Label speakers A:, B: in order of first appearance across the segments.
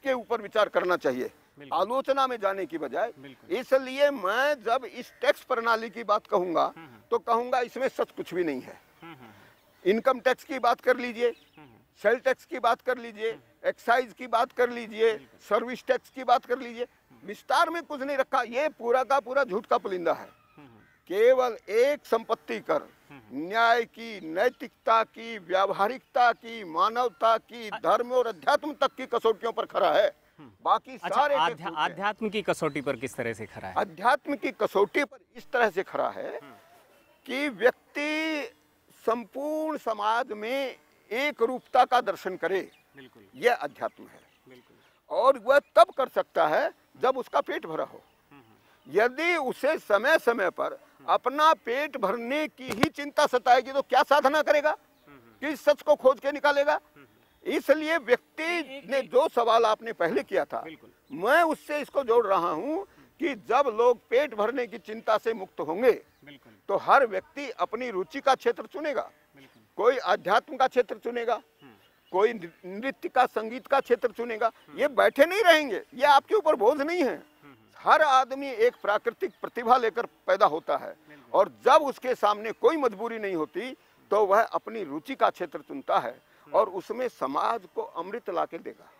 A: के ऊपर विचार करना चाहिए, आलोचना में जाने की बजाय। इसलिए मैं जब इस टैक्स प्रणाली की बात कहूंगा तो कहूंगा इसमें सच कुछ भी नहीं है। इनकम टैक्स की बात कर लीजिए, सेल टैक्स की बात कर लीजिए, एक्साइज की बात कर लीजिए, सर्विस टैक्स की बात कर लीजिए, विस्तार में कुछ नहीं रखा। ये पूरा का पूरा झूठ का पुलिंदा है। केवल एक संपत्ति कर न्याय की, नैतिकता की, व्यावहारिकता की, मानवता की, धर्म और अध्यात्म तक की कसौटियों पर खरा है। बाकी सारे
B: आध्यात्म की कसौटी पर किस तरह से खरा है?
A: अध्यात्म की कसौटी पर इस तरह से खरा है कि व्यक्ति संपूर्ण समाज में एक रूपता का दर्शन करे, यह अध्यात्म है। और वह तब कर सकता है जब उसका पेट भरा हो। यदि उसे समय समय पर अपना पेट भरने की ही चिंता सताएगी तो क्या साधना करेगा, किस सच को खोज के निकालेगा? इसलिए व्यक्ति ने जो सवाल आपने पहले किया था, मैं उससे इसको जोड़ रहा हूं कि जब लोग पेट भरने की चिंता से मुक्त होंगे तो हर व्यक्ति अपनी रुचि का क्षेत्र चुनेगा। कोई अध्यात्म का क्षेत्र चुनेगा, कोई नृत्य का, संगीत का क्षेत्र चुनेगा। ये बैठे नहीं रहेंगे, ये आपके ऊपर बोझ नहीं है। हर आदमी एक प्राकृतिक प्रतिभा लेकर पैदा होता है और जब उसके सामने कोई मजबूरी नहीं होती तो वह अपनी रुचि का क्षेत्र चुनता है और उसमें समाज को अमृत लाके देगा।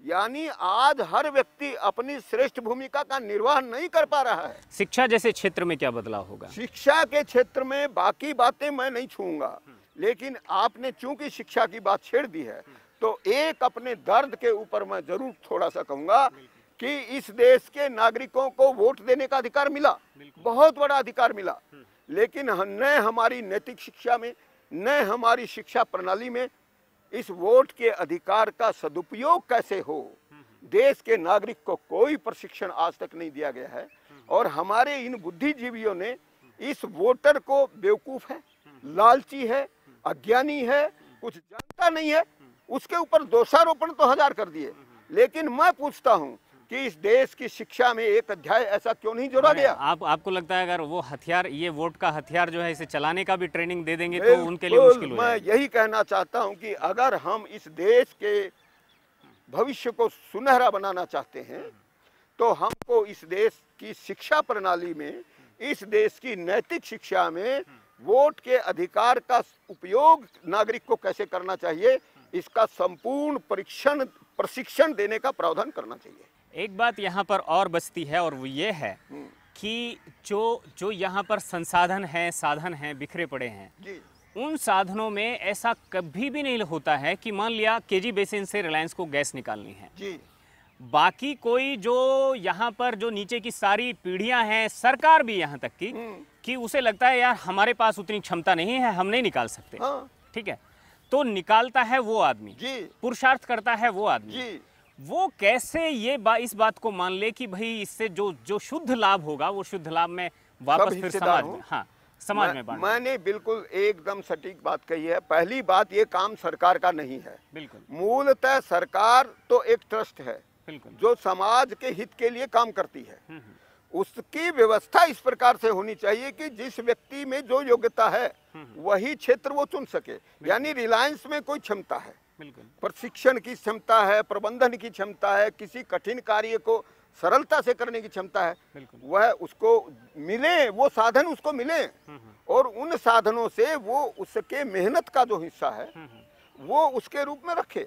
A: यानी आज हर व्यक्ति अपनी श्रेष्ठ भूमिका का निर्वाह नहीं कर पा रहा है।
B: शिक्षा जैसे क्षेत्र में क्या बदलाव होगा?
A: शिक्षा के क्षेत्र में बाकी बातें मैं नहीं छूऊंगा, लेकिन आपने चूंकि शिक्षा की बात छेड़ दी है तो एक अपने दर्द के ऊपर मैं जरूर थोड़ा सा कहूंगा कि इस देश के नागरिकों को वोट देने का अधिकार मिला, बहुत बड़ा अधिकार मिला, लेकिन न हमारी नैतिक शिक्षा में, न हमारी शिक्षा प्रणाली में इस वोट के अधिकार का सदुपयोग कैसे हो, देश के नागरिक को कोई प्रशिक्षण आज तक नहीं दिया गया है। और हमारे इन बुद्धिजीवियों ने इस वोटर को बेवकूफ है, लालची है, अज्ञानी है, कुछ जानता नहीं है, उसके ऊपर दोषारोपण तो हजार कर दिए। लेकिन मैं पूछता हूं कि इस देश की शिक्षा में एक अध्याय ऐसा क्यों नहीं जोड़ा गया?
B: आपको लगता है अगर वो हथियार, ये वोट का हथियार जो है, इसे चलाने का भी ट्रेनिंग दे देंगे तो उनके लिए मुश्किल हो जाएगा?
A: मैं यही कहना चाहता हूं कि अगर हम इस देश के भविष्य को सुनहरा बनाना चाहते हैं तो हमको इस देश की शिक्षा प्रणाली में, इस देश की नैतिक शिक्षा में वोट के अधिकार का उपयोग नागरिक को कैसे करना चाहिए, इसका संपूर्ण प्रशिक्षण देने का प्रावधान करना चाहिए।
B: एक बात यहाँ पर और बचती है और वो ये है कि जो यहाँ पर संसाधन हैं, साधन हैं, बिखरे पड़े हैं जी। उन साधनों में ऐसा कभी भी नहीं होता है कि मान लिया केजी बेसिन से रिलायंस को गैस निकालनी है जी, बाकी कोई जो यहाँ पर जो नीचे की सारी पीढ़ियां हैं, सरकार भी यहाँ तक की कि उसे लगता है यार हमारे पास उतनी क्षमता नहीं है, हम नहीं निकाल सकते। ठीक है, तो निकालता है वो आदमी, पुरुषार्थ करता है वो आदमी। वो कैसे इस बात को मान ले कि भाई इससे जो शुद्ध लाभ होगा वो शुद्ध लाभ में वापस फिर समाज में, समाज में बांटना।
A: मैंने बिल्कुल एकदम सटीक बात कही है। पहली बात, ये काम सरकार का नहीं है। बिल्कुल, मूलतः सरकार तो एक ट्रस्ट है जो समाज के हित के लिए काम करती है। उसकी व्यवस्था इस प्रकार से होनी चाहिए कि जिस व्यक्ति में जो योग्यता है वही क्षेत्र वो चुन सके। यानी रिलायंस में कोई क्षमता है, प्रशिक्षण की क्षमता है, प्रबंधन की क्षमता है, किसी कठिन कार्य को सरलता से करने की क्षमता है, वह उसको मिले, वो साधन उसको मिले और उन साधनों से वो उसके मेहनत का जो हिस्सा है वो उसके रूप में रखे।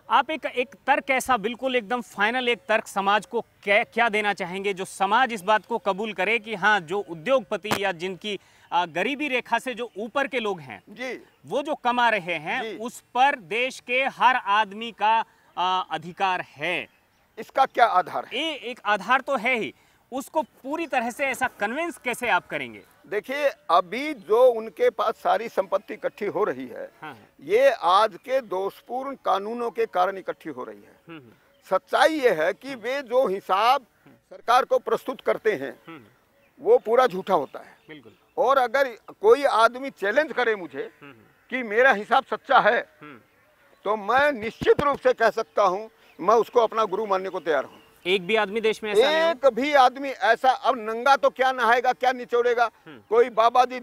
B: आप एक तर्क ऐसा बिल्कुल एकदम फाइनल एक तर्क समाज को क्या देना चाहेंगे जो समाज इस बात को कबूल करे कि हाँ, जो उद्योगपति या जिनकी गरीबी रेखा से जो ऊपर के लोग हैं जी, वो जो कमा रहे हैं उस पर देश के हर आदमी का अधिकार है?
A: इसका क्या आधार है?
B: एक आधार तो है ही, उसको पूरी तरह से ऐसा कन्विंस कैसे आप करेंगे?
A: देखिए, अभी जो उनके पास सारी संपत्ति इकट्ठी हो रही है ये आज के दोषपूर्ण कानूनों के कारण इकट्ठी हो रही है। सच्चाई ये है कि वे जो हिसाब सरकार को प्रस्तुत करते हैं वो पूरा झूठा होता है। बिल्कुल। और अगर कोई आदमी चैलेंज करे मुझे कि मेरा हिसाब सच्चा है तो मैं निश्चित रूप से कह सकता हूं मैं उसको अपना गुरु मानने को तैयार हूं।
B: एक भी आदमी देश में ऐसा
A: एक भी आदमी ऐसा, अब नंगा तो क्या नहाएगा, क्या निचोड़ेगा? कोई बाबा जी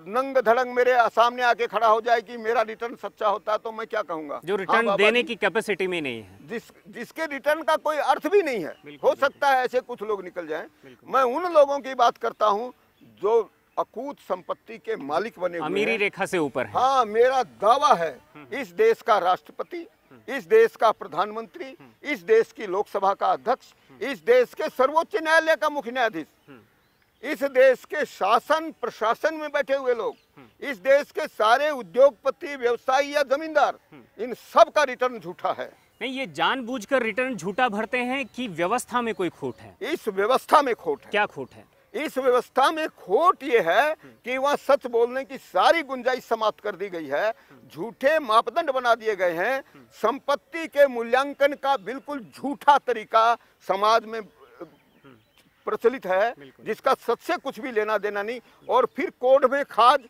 A: नंग धड़ंग मेरे सामने आके खड़ा हो जाए कि मेरा रिटर्न सच्चा होता है, तो मैं क्या कहूंगा?
B: जो रिटर्न देने की कैपेसिटी में नहीं है,
A: जिसके रिटर्न का कोई अर्थ भी नहीं है। हो सकता है ऐसे कुछ लोग निकल जाएं। मैं उन लोगों की बात करता हूं जो अकूत संपत्ति के मालिक बने हुए हैं,
B: अमीरी रेखा से ऊपर है।
A: हाँ, मेरा दावा है इस देश का राष्ट्रपति, इस देश का प्रधानमंत्री, इस देश की लोकसभा का अध्यक्ष, इस देश के सर्वोच्च न्यायालय का मुख्य न्यायाधीश, इस देश के शासन प्रशासन में बैठे हुए लोग, इस देश के सारे उद्योगपति, व्यवसायी या जमींदार, इन सब का रिटर्न झूठा है।
B: नहीं, ये जानबूझकर रिटर्न झूठा भरते हैं कि व्यवस्था में कोई खोट है?
A: इस व्यवस्था में खोट है।
B: क्या खोट है?
A: इस व्यवस्था में खोट ये है कि वहाँ सच बोलने की सारी गुंजाइश समाप्त कर दी गई है। झूठे मापदंड बना दिए गए हैं। संपत्ति के मूल्यांकन का बिल्कुल झूठा तरीका समाज में प्रचलित है, जिसका सच से कुछ भी लेना देना नहीं। और फिर कोड में खाज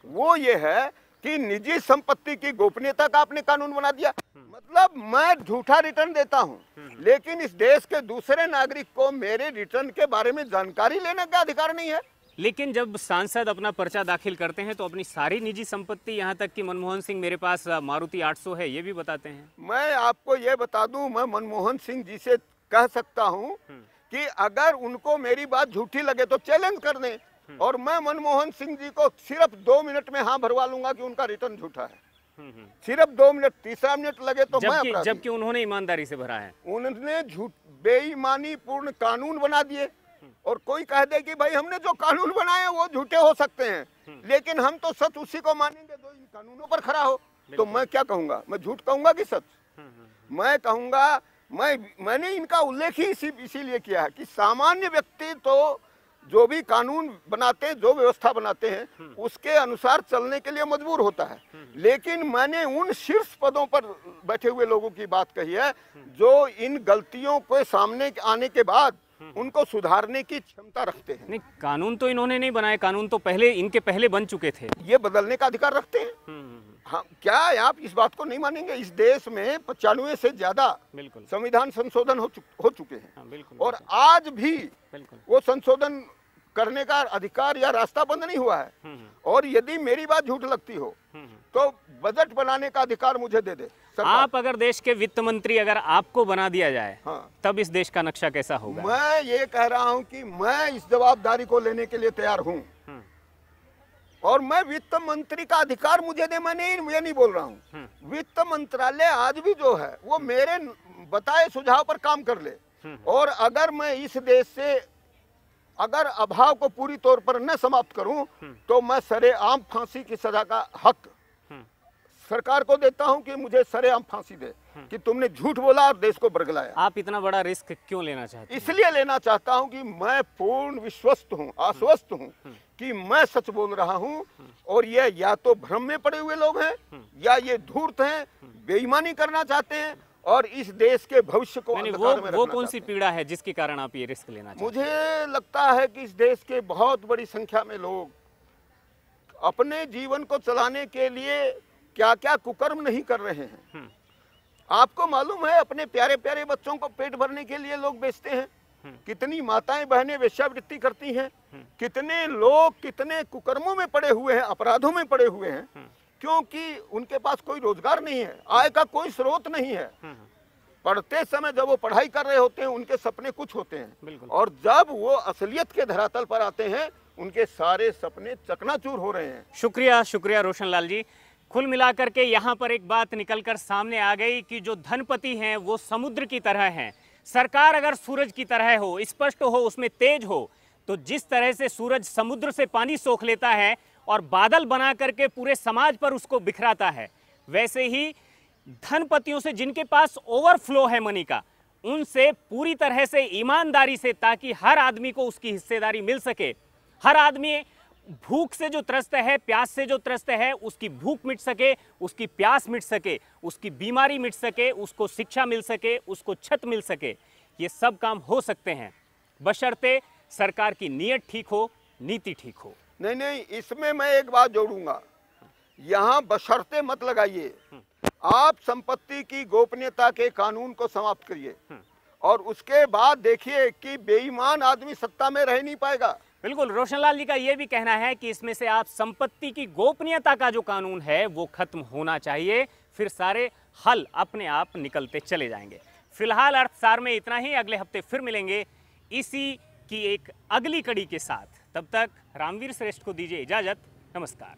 A: वो ये है कि निजी संपत्ति की गोपनीयता का आपने कानून बना दिया। मतलब मैं झूठा रिटर्न देता हूं, लेकिन इस देश के दूसरे नागरिक को मेरे रिटर्न के बारे में जानकारी लेने का अधिकार नहीं है।
B: लेकिन जब सांसद अपना पर्चा दाखिल करते हैं तो अपनी सारी निजी संपत्ति, यहाँ तक कि मनमोहन सिंह मेरे पास मारुति 800 है, ये भी बताते हैं।
A: मैं आपको ये बता दूं, मैं मनमोहन सिंह जी से कह सकता हूं कि अगर उनको मेरी बात झूठी लगे तो चैलेंज कर दें, और मैं मनमोहन सिंह जी को सिर्फ 2 मिनट में हाँ भरवा लूंगा कि उनका रिटर्न झूठा है। सिर्फ 2 मिनट, तीसरा मिनट लगे तो मैं अपराधी।
B: जबकि उन्होंने ईमानदारी से भरा है।
A: उन्होंने झूठ बेईमानी पूर्ण कानून बना दिए, और कोई कह दे कि भाई हमने जो कानून बनाए वो झूठे हो सकते हैं, लेकिन हम तो सच उसी को मानेंगे जो इन कानूनों पर खड़ा हो। तो मैं क्या कहूंगा? मैं झूठ कहूंगा कि सच? मैं कहूंगा, मैंने इनका उल्लेख ही इसीलिए किया है कि सामान्य व्यक्ति तो जो भी कानून बनाते हैं, जो व्यवस्था बनाते हैं, उसके अनुसार चलने के लिए मजबूर होता है। लेकिन मैंने उन शीर्ष पदों पर बैठे हुए लोगों की बात कही है जो इन गलतियों को सामने आने के बाद उनको सुधारने की क्षमता रखते हैं।
B: नहीं, कानून तो इन्होंने नहीं बनाए, कानून तो इनके पहले बन चुके थे।
A: ये बदलने का अधिकार रखते हैं। हाँ, क्या आप इस बात को नहीं मानेंगे? इस देश में 95 से ज्यादा संविधान संशोधन हो चुके हैं, और आज भी वो संशोधन करने का अधिकार या रास्ता बंद नहीं हुआ है। और यदि मेरी बात झूठ लगती हो तो बजट बनाने का अधिकार मुझे दे दे।
B: आप अगर देश के वित्त मंत्री अगर आपको बना दिया जाए,
A: हाँ,
B: तब इस देश का नक्शा कैसा होगा?
A: मैं ये कह रहा हूं कि मैं इस जवाबदारी को लेने के लिए तैयार हूं, और मैं वित्त मंत्री का अधिकार मुझे दे, मैं नहीं बोल रहा हूँ। वित्त मंत्रालय आज भी जो है वो मेरे बताए सुझाव पर काम कर ले, और अगर मैं इस देश से अगर अभाव को पूरी तौर पर न समाप्त करूं तो मैं सरेआम फांसी की सजा का हक सरकार को देता हूं कि मुझे सरेआम फांसी दे कि तुमने झूठ बोला और देश को बरगलाया।
B: आप इतना बड़ा रिस्क क्यों लेना चाहते हैं?
A: इसलिए लेना चाहता हूं कि मैं पूर्ण विश्वस्त हूं, आश्वस्त हूं कि मैं सच बोल रहा हूं, और ये या तो भ्रम में पड़े हुए लोग हैं या ये धूर्त हैं, बेईमानी करना चाहते हैं और इस देश के भविष्य को अंधकार में रखना।
B: वो कौन सी पीड़ा है जिसके कारण आप ये रिस्क लेना चाहते हैं?
A: मुझे लगता है कि इस देश के बहुत बड़ी संख्या में लोग अपने जीवन को चलाने के लिए क्या क्या कुकर्म नहीं कर रहे हैं। आपको मालूम है, अपने प्यारे प्यारे बच्चों को पेट भरने के लिए लोग बेचते हैं। कितनी माताएं बहनें वेश्यावृत्ति करती हैं, कितने लोग कितने कुकर्मों में पड़े हुए हैं, अपराधों में पड़े हुए हैं, क्योंकि उनके पास कोई रोजगार नहीं है, आय का कोई स्रोत नहीं है। पढ़ते समय जब वो पढ़ाई कर रहे होते हैं उनके सपने कुछ होते हैं, और जब वो असलियत के धरातल पर आते हैं उनके सारे सपने चकनाचूर हो रहे हैं।
B: शुक्रिया रोशन लाल जी। कुल मिलाकर के यहाँ पर एक बात निकलकर सामने आ गई कि जो धनपति हैं वो समुद्र की तरह हैं। सरकार अगर सूरज की तरह हो, स्पष्ट हो, उसमें तेज हो, तो जिस तरह से सूरज समुद्र से पानी सोख लेता है और बादल बना करके पूरे समाज पर उसको बिखराता है, वैसे ही धनपतियों से जिनके पास ओवरफ्लो है मनी का, उनसे पूरी तरह से ईमानदारी से, ताकि हर आदमी को उसकी हिस्सेदारी मिल सके, हर आदमी भूख से जो त्रस्त है, प्यास से जो त्रस्त है, उसकी भूख मिट सके, उसकी प्यास मिट सके, उसकी बीमारी मिट सके, उसको शिक्षा मिल सके, उसको छत मिल सके। ये सब काम हो सकते हैं बशर्ते सरकार की नीयत ठीक हो, नीति ठीक हो।
A: नहीं, इसमें मैं एक बात जोड़ूंगा, यहाँ बशर्ते मत लगाइए। आप संपत्ति की गोपनीयता के कानून को समाप्त करिए और उसके बाद देखिए कि बेईमान आदमी सत्ता में रह नहीं पाएगा।
B: बिल्कुल, रोशनलाल जी का ये भी कहना है कि इसमें से आप संपत्ति की गोपनीयता का जो कानून है वो खत्म होना चाहिए, फिर सारे हल अपने आप निकलते चले जाएंगे। फिलहाल अर्थसार में इतना ही, अगले हफ्ते फिर मिलेंगे इसी की एक अगली कड़ी के साथ। तब तक रामवीर श्रेष्ठ को दीजिए इजाजत। नमस्कार।